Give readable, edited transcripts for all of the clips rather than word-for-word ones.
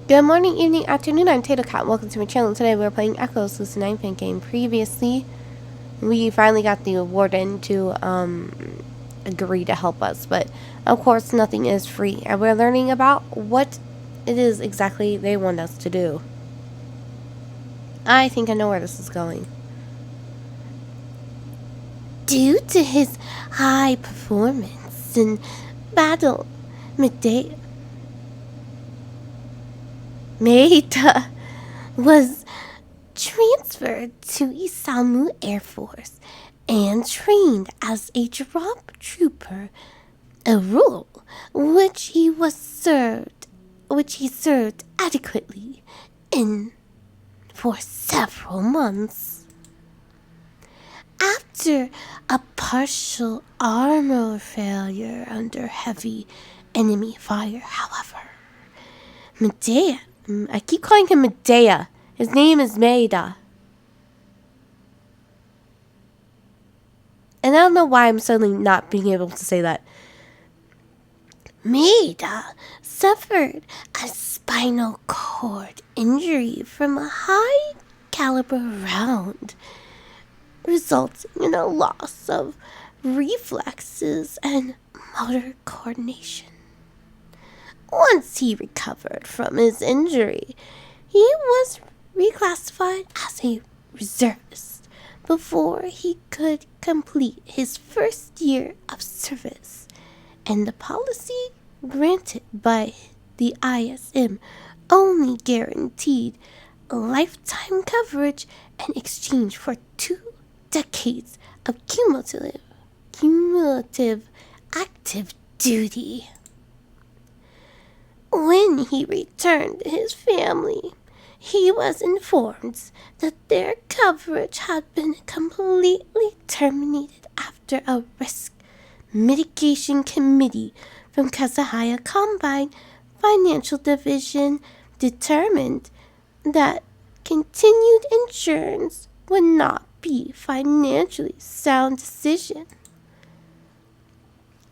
Good morning, evening, afternoon. I'm tatocat. Welcome to my channel. Today we're playing Lucid9 Fangame. Previously, we finally got the warden to agree to help us, but of course nothing is free, and we're learning about what it is exactly they want us to do. I think I know where this is going. Due to his high performance in battle, Maeda was transferred to Isamu Air Force and trained as a drop trooper, a role which he served adequately in for several months. After a partial armor failure under heavy enemy fire, however, Medea, I keep calling him Medea. His name is Maeda. And I don't know why I'm suddenly not being able to say that. Maeda suffered a spinal cord injury from a high caliber round, resulting in a loss of reflexes and motor coordination. Once he recovered from his injury, he was reclassified as a reservist before he could complete his first year of service, and the policy granted by the ISM only guaranteed lifetime coverage in exchange for 2 decades of cumulative active duty. When he returned to his family, he was informed that their coverage had been completely terminated after a risk mitigation committee from Kazahaya Combine Financial Division determined that continued insurance would not be a financially sound decision.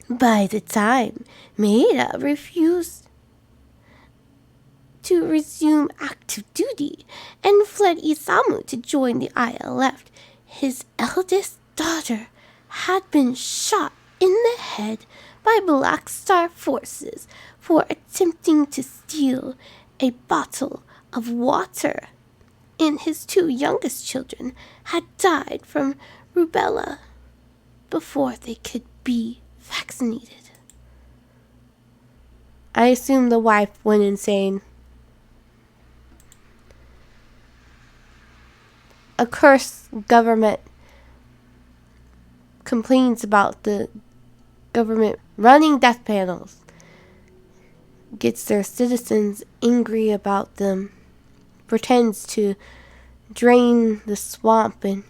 By the time Maeda refused to resume active duty and fled Isamu to join the ILF, his eldest daughter had been shot in the head by Black Star forces for attempting to steal a bottle of water, and his 2 youngest children had died from rubella before they could be vaccinated. I assume the wife went insane. A cursed government complains about the government running death panels, gets their citizens angry about them, pretends to drain the swamp, and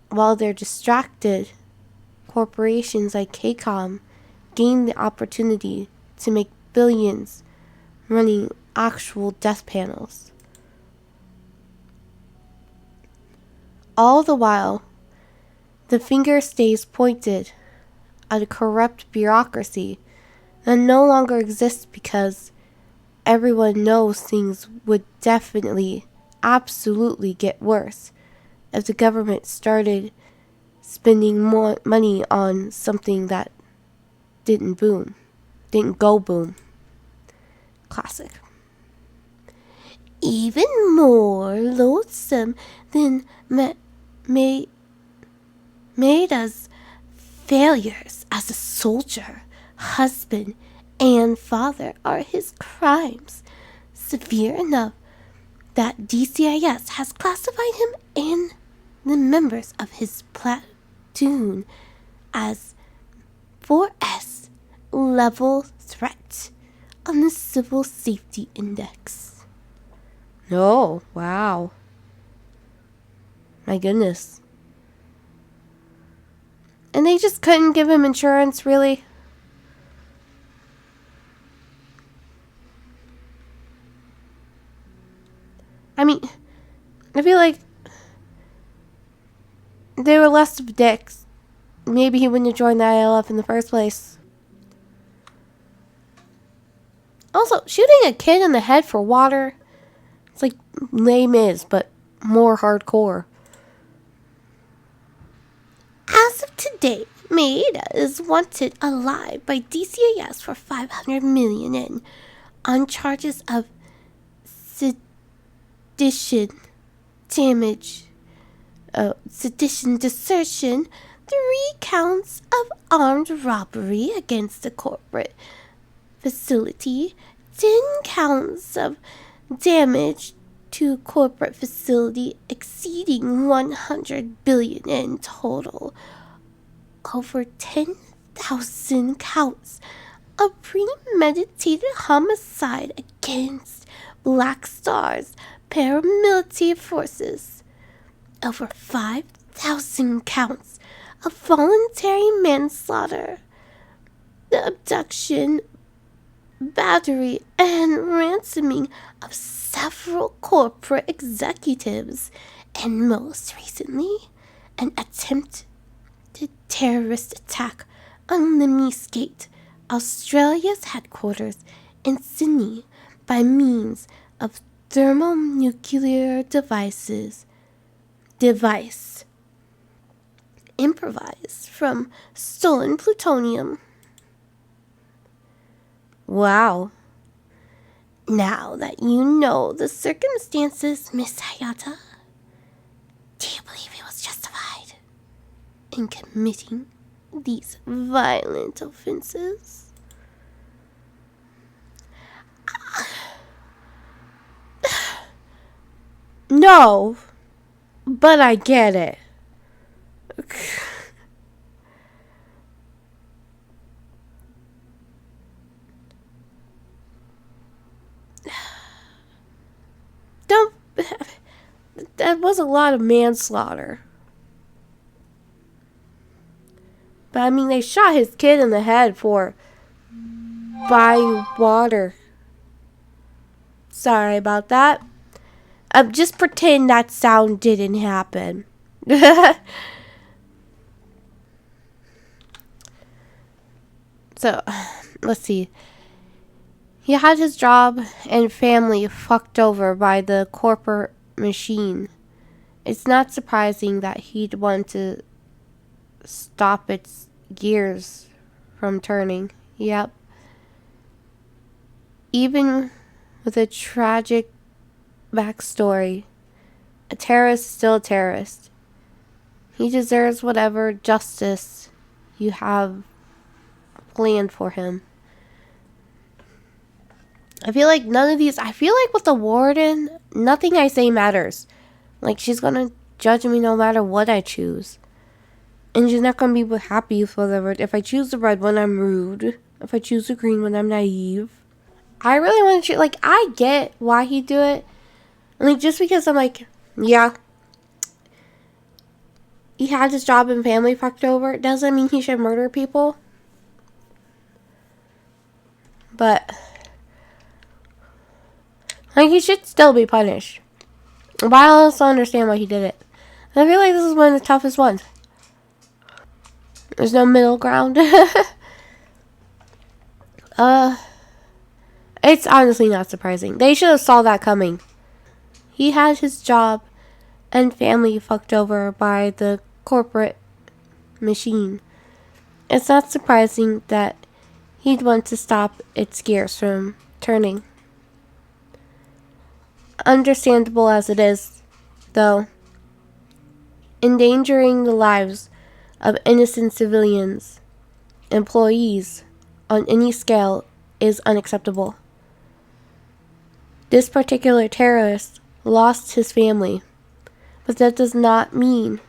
while they're distracted, corporations like KCOM gain the opportunity to make billions running actual death panels. All the while, the finger stays pointed at a corrupt bureaucracy that no longer exists because everyone knows things would definitely, absolutely get worse if the government started spending more money on something that didn't go boom. Classic. Even more loathsome than Maeda's failures as a soldier, husband, and father are his crimes, severe enough that DCIS has classified him and the members of his platoon as 4S level threat on the Civil Safety Index. Oh, wow. My goodness. And they just couldn't give him insurance, really? I mean, I feel like they were less of dicks. Maybe he wouldn't have joined the ILF in the first place. Also, shooting a kid in the head for water, it's like Les Mis, but more hardcore. As of today, Maeda is wanted alive by DCIS for 500 million yen on charges of sedition, damage, sedition, desertion, 3 counts of armed robbery against the corporate facility, 10 counts of damage to corporate facility exceeding 100 billion in total, over 10,000 counts of premeditated homicide against Black Star's paramilitary forces, over 5,000 counts of voluntary manslaughter, the abduction, battery, and ransoming of several corporate executives, and most recently, an attempted terrorist attack on Limesgate, Australia's headquarters in Sydney, by means of thermonuclear device improvised from stolen plutonium. Wow. Now that you know the circumstances, Miss Hayata, do you believe he was justified in committing these violent offenses? No, but I get it. Don't. That was a lot of manslaughter. But I mean, they shot his kid in the head for buying water. Sorry about that. Just pretend that sound didn't happen. So, let's see. He had his job and family fucked over by the corporate machine. It's not surprising that he'd want to stop its gears from turning. Yep. Even with a tragic backstory, a terrorist is still a terrorist. He deserves whatever justice you have planned for him. I feel like with the warden, nothing I say matters. Like, she's gonna judge me no matter what I choose. And she's not gonna be happy for the red. If I choose the red one, I'm rude. If I choose the green one, I'm naive. I really want to choose, I get why he'd do it. Just because I'm like, yeah, he had his job and family fucked over, doesn't mean he should murder people. But he should still be punished. But I also understand why he did it. And I feel like this is one of the toughest ones. There's no middle ground. It's honestly not surprising. They should have saw that coming. He had his job and family fucked over by the corporate machine. It's not surprising that he'd want to stop its gears from turning. Understandable as it is, though, endangering the lives of innocent civilians, employees, on any scale is unacceptable. This particular terrorist lost his family, but that does not mean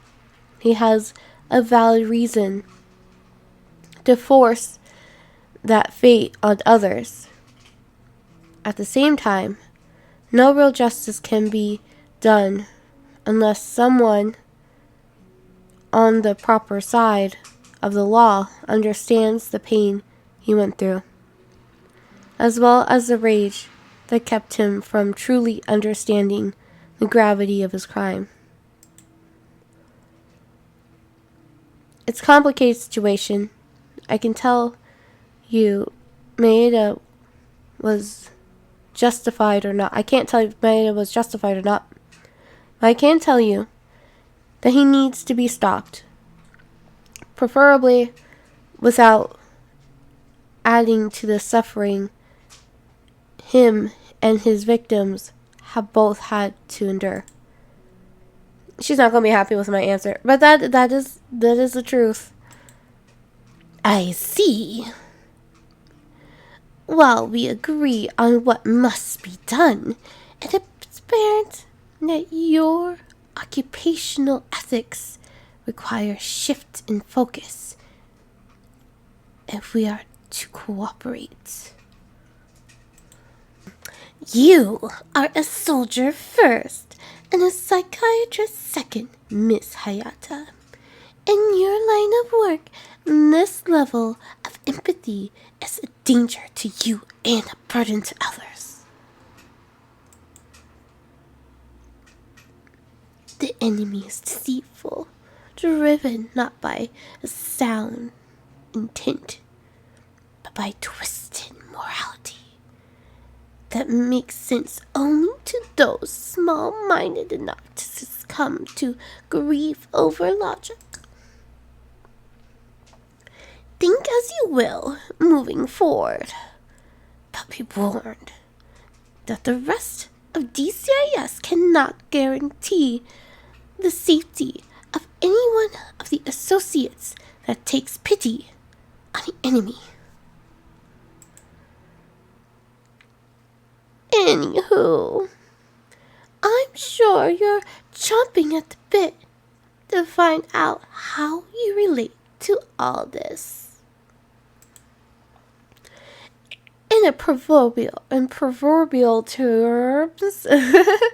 he has a valid reason to force that fate on others. At the same time, no real justice can be done unless someone on the proper side of the law understands the pain he went through, as well as the rage that kept him from truly understanding the gravity of his crime. It's a complicated situation. I can tell you Maeda was justified or not. I can't tell you if it was justified or not. I can tell you that he needs to be stopped. Preferably without adding to the suffering him and his victims have both had to endure. She's not going to be happy with my answer, but that is the truth. I see. While we agree on what must be done, it is apparent that your occupational ethics require shift in focus if we are to cooperate. You are a soldier first and a psychiatrist second, Miss Hayata. In your line of work, this level of empathy is a danger to you and a burden to others. The enemy is deceitful, driven not by a sound intent, but by twisted morality that makes sense only to those small-minded enough to succumb to grief over logic. Think as you will, moving forward, but be warned that the rest of DCIS cannot guarantee the safety of any one of the associates that takes pity on the enemy. Anywho, I'm sure you're chomping at the bit to find out how you relate to all this. In proverbial terms, the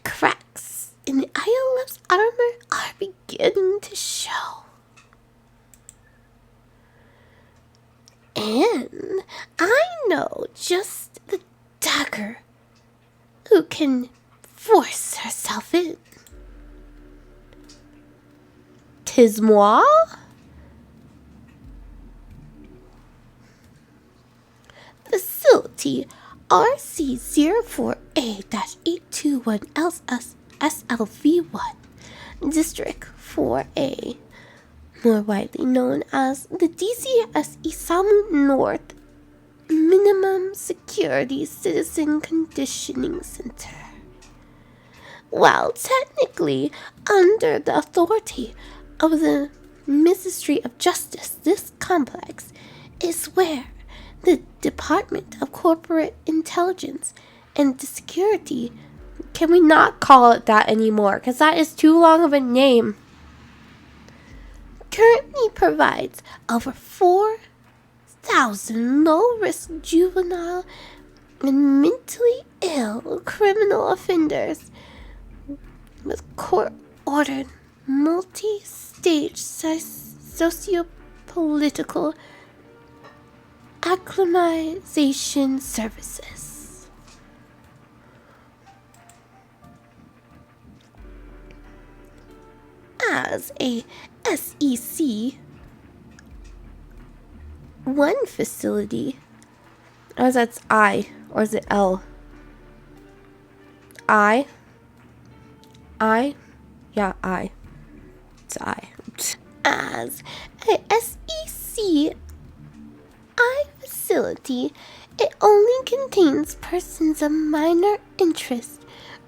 cracks in the ILF's armor are beginning to show. And I know just the dagger who can force herself in. 'Tis moi? Facility RC04A-821SLV1, District 4A, more widely known as the DCS Isamu North Minimum Security Citizen Conditioning Center. While technically under the authority of the Ministry of Justice, this complex is where the Department of Corporate Intelligence and Security, Can we not call it that anymore? Because that is too long of a name. currently provides over 4,000 low-risk juvenile and mentally ill criminal offenders with court-ordered multi-stage socio-political acclimatization services. As a SEC 1 facility, Or that's I, or is it L? I? Yeah, I. It's I. as a SEC facility, it only contains persons of minor interest,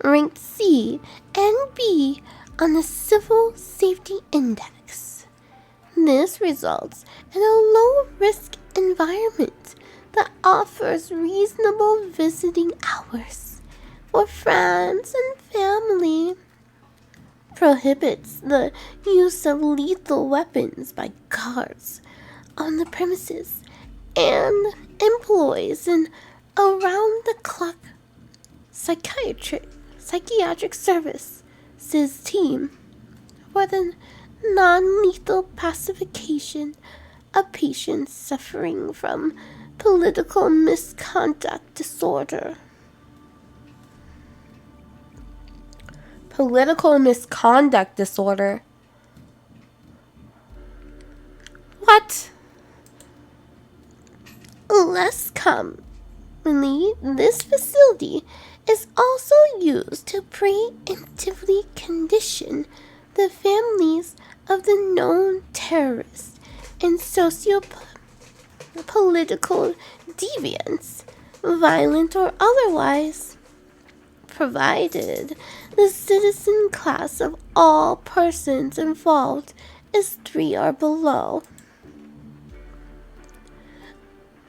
ranked C and B on the Civil Safety Index. This results in a low-risk environment that offers reasonable visiting hours for friends and family, prohibits the use of lethal weapons by guards on the premises, and employs an around-the-clock psychiatric services team for the non-lethal pacification of patients suffering from political misconduct disorder. Political misconduct disorder? What? Less commonly, this facility is also used to preemptively condition the families of the known terrorists and socio-political deviants, violent or otherwise, provided the citizen class of all persons involved is 3 or below.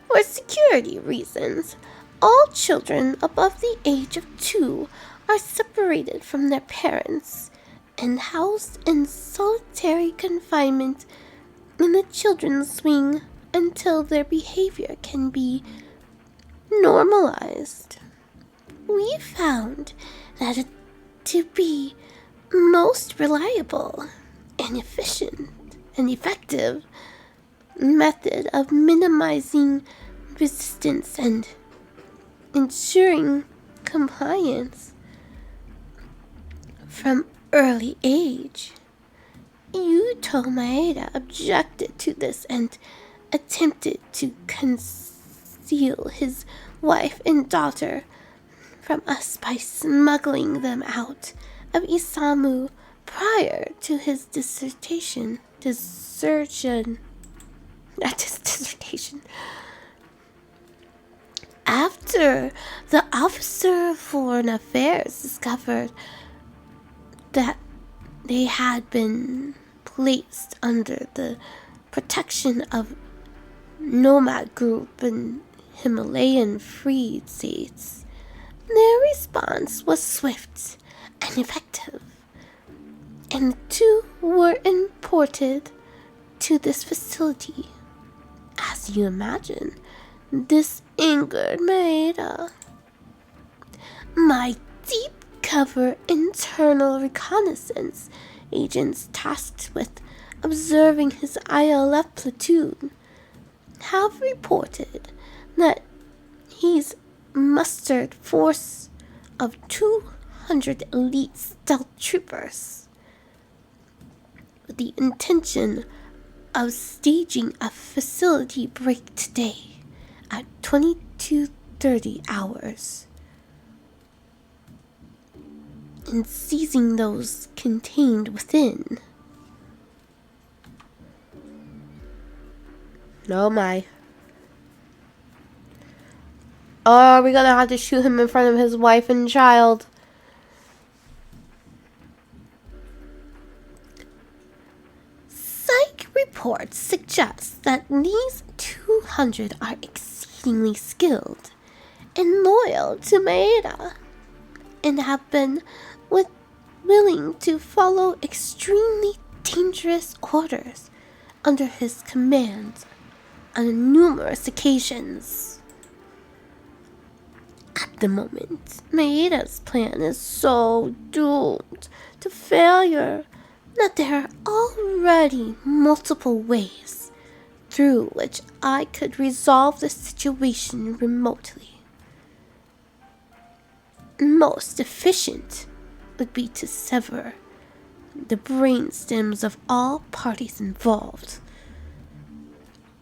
For security reasons, all children above the age of 2 are separated from their parents and housed in solitary confinement in the children's wing until their behavior can be normalized. We found that to be most reliable and efficient and effective method of minimizing resistance and ensuring compliance from early age. Yuto Maeda objected to this and attempted to conceal his wife and daughter from us by smuggling them out of Isamu prior to his desertion. After the officer of foreign affairs discovered that they had been placed under the protection of nomad group in Himalayan free states, their response was swift and effective, and the 2 were imported to this facility. As you imagine, this angered Maeda. My deep cover internal reconnaissance agents tasked with observing his ILF platoon have reported that he's mustered force of 200 elite stealth troopers with the intention of staging a facility break today at 22:30 hours and seizing those contained within. Oh my. Oh, we're gonna have to shoot him in front of his wife and child. Psych reports suggest that these 200 are exceedingly skilled and loyal to Maeda and have been willing to follow extremely dangerous orders under his command on numerous occasions. At the moment, Maeda's plan is so doomed to failure that there are already multiple ways through which I could resolve the situation remotely. Most efficient would be to sever the brain stems of all parties involved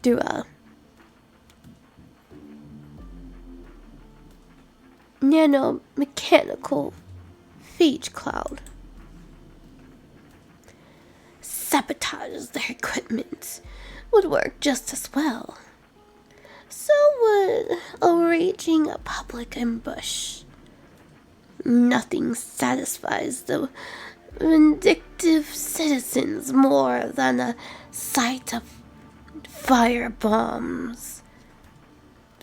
through a nanomechanical phage cloud. Sabotage their equipment would work just as well. So would arranging a public ambush. Nothing satisfies the vindictive citizens more than a sight of fire bombs,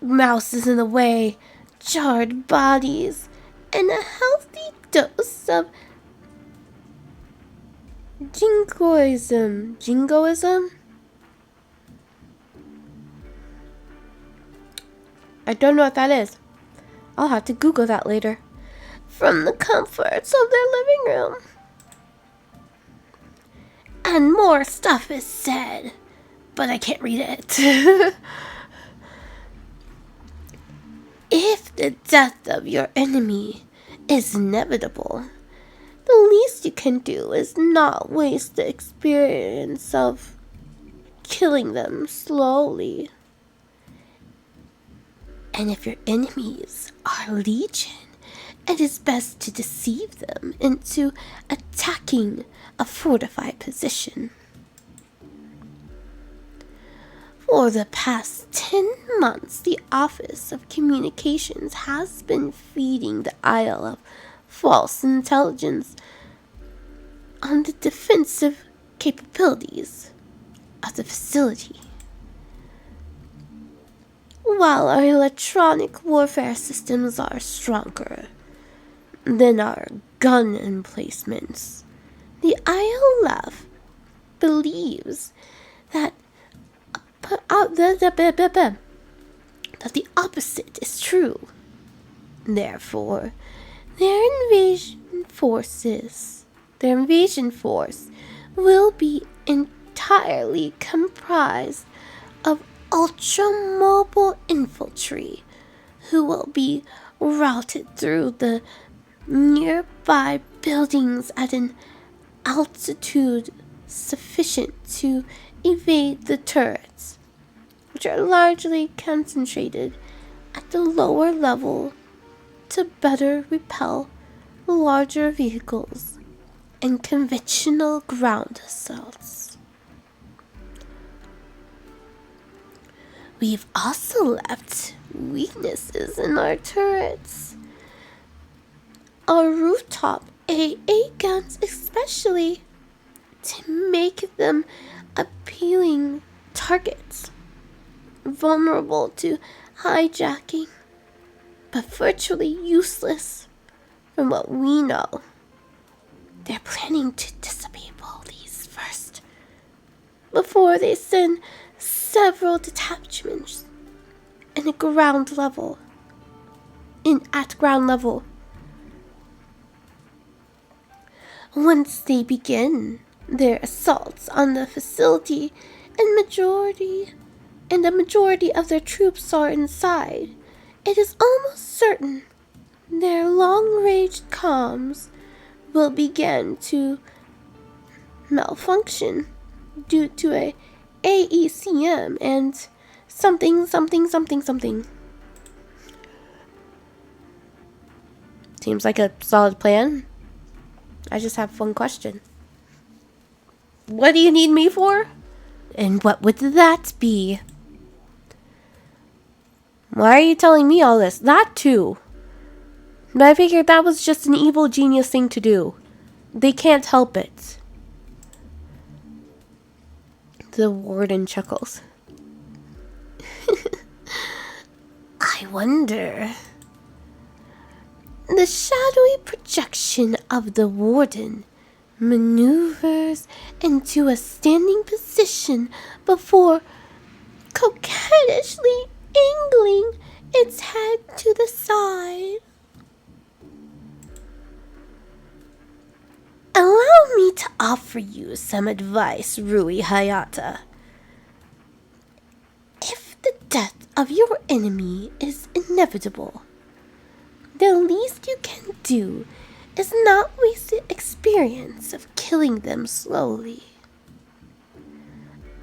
mouses in the way, charred bodies, and a healthy dose of Jingoism? I don't know what that is. I'll have to Google that later. From the comforts of their living room. And more stuff is said, but I can't read it. If the death of your enemy is inevitable, the least you can do is not waste the experience of killing them slowly. And if your enemies are legion, it is best to deceive them into attacking a fortified position. For the past 10 months, the Office of Communications has been feeding the Isle of false intelligence on the defensive capabilities of the facility. While our electronic warfare systems are stronger than our gun emplacements, the ILF believes that the opposite is true. Therefore, their invasion force will be entirely comprised of ultra-mobile infantry who will be routed through the nearby buildings at an altitude sufficient to evade the turrets, which are largely concentrated at the lower level to better repel larger vehicles and conventional ground assaults. We've also left weaknesses in our turrets. Our rooftop AA guns especially, to make them appealing targets, vulnerable to hijacking, but virtually useless from what we know. They're planning to disable these first, before they send several detachments at ground level. Once they begin their assaults on the facility and the majority of their troops are inside, it is almost certain their long-range comms will begin to malfunction due to a AECM and something. Seems like a solid plan. I just have one question. What do you need me for? And what would that be? Why are you telling me all this? That too. But I figured that was just an evil genius thing to do. They can't help it. The warden chuckles. I wonder. The shadowy projection of the warden maneuvers into a standing position before coquettishly angling its head to the side. Allow me to offer you some advice, Rui Hayata. If the death of your enemy is inevitable, the least you can do is not waste the experience of killing them slowly.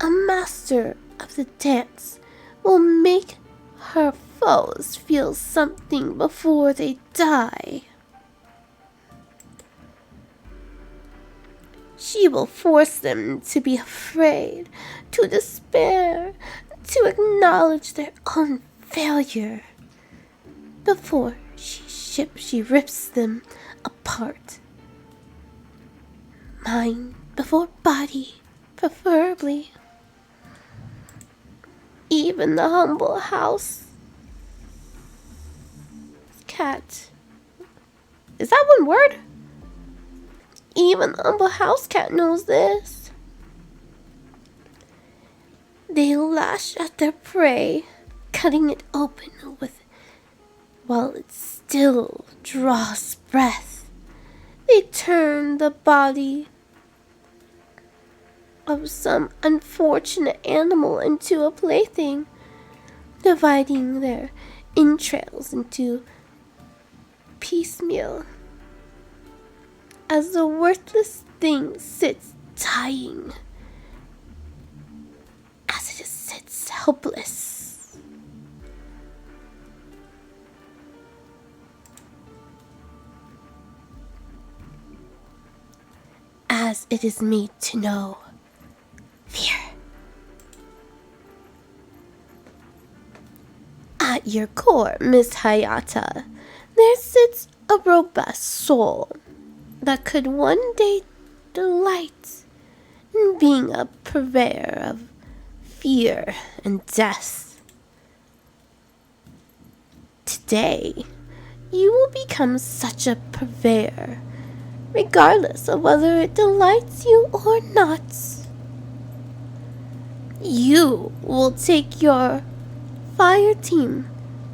A master of the dance will make her foes feel something before they die. She will force them to be afraid, to despair, to acknowledge their own failure before she rips them apart. Mind before body, preferably. Even the humble house cat. Is that one word? Even the humble house cat knows this. They lash at their prey, cutting it open while it still draws breath. They turn the body of some unfortunate animal into a plaything, dividing their entrails into piecemeal as the worthless thing sits dying, as it sits helpless. as it is made to know fear. At your core, Miss Hayata, there sits a robust soul that could one day delight in being a purveyor of fear and death. Today, you will become such a purveyor, regardless of whether it delights you or not. You will take your fire team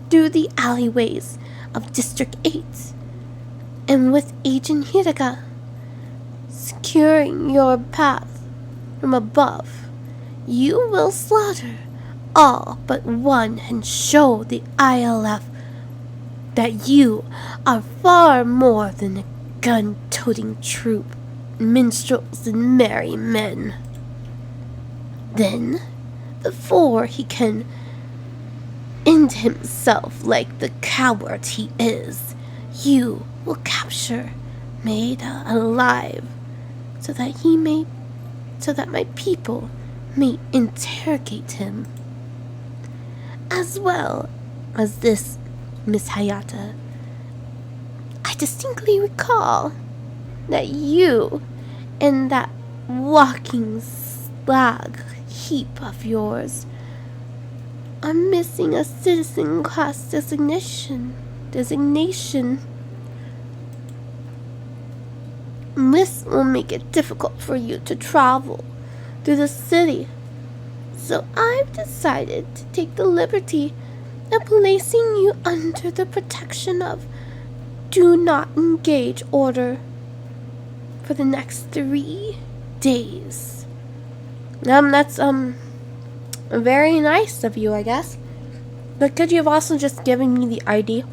through the alleyways of District 8, and with Agent Hiraga securing your path from above, you will slaughter all but one and show the ILF that you are far more than a gun-toting troop, minstrels and merry men. Then, before he can end himself like the coward he is, you will capture Maida alive so that my people may interrogate him. As well as this, Miss Hayata, I distinctly recall that you and that walking slag heap of yours are missing a citizen class designation. This will make it difficult for you to travel through the city, so I've decided to take the liberty of placing you under the protection of Do Not Engage order for the next 3 days. That's very nice of you, I guess. But could you have also just given me the ID?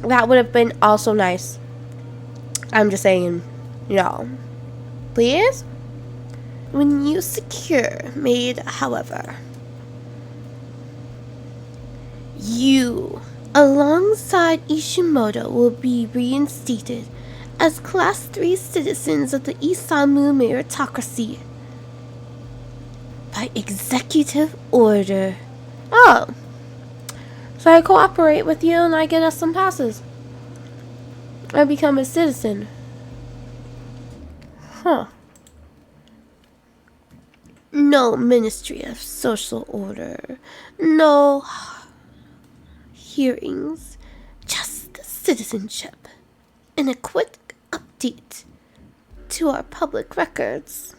That would have been also nice. I'm just saying, please? When you secure Maid, however, you, alongside Ishimoto, will be reinstated as Class 3 citizens of the Isamu meritocracy by executive order. Oh. So I cooperate with you and I get us some passes. I become a citizen. Huh. No Ministry of Social Order. No hearings. Just citizenship. And a quick update to our public records.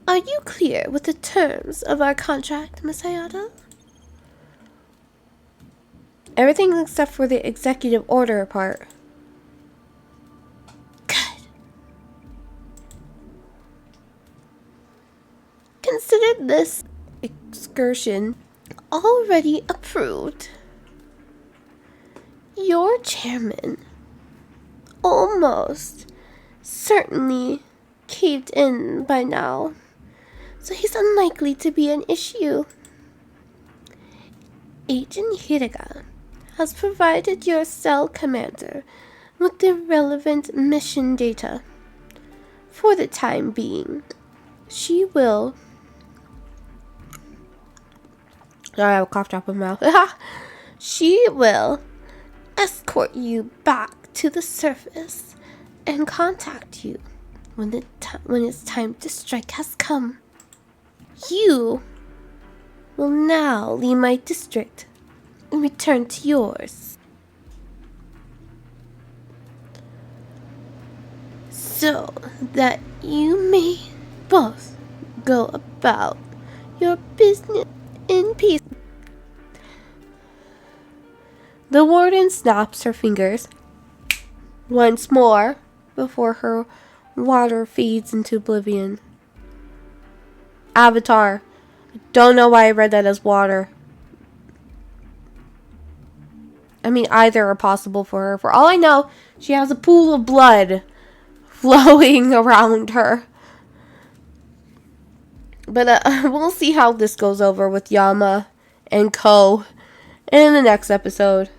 Are you clear with the terms of our contract, Miss Hayata? Everything except for the executive order part. Good. Consider this excursion already approved. Your chairman almost certainly caved in by now, so he's unlikely to be an issue. Agent Hiraga has provided your cell commander with the relevant mission data. For the time being, she will... Sorry, I have a cough drop in my mouth. She will escort you back to the surface and contact you when it's time to strike has come. You will now leave my district and return to yours, so that you may both go about your business in peace. The warden snaps her fingers once more before her water fades into oblivion. Avatar. I don't know why I read that as water. I mean, either are possible for her. For all I know, she has a pool of blood flowing around her. But we'll see how this goes over with Yama and Ko in the next episode.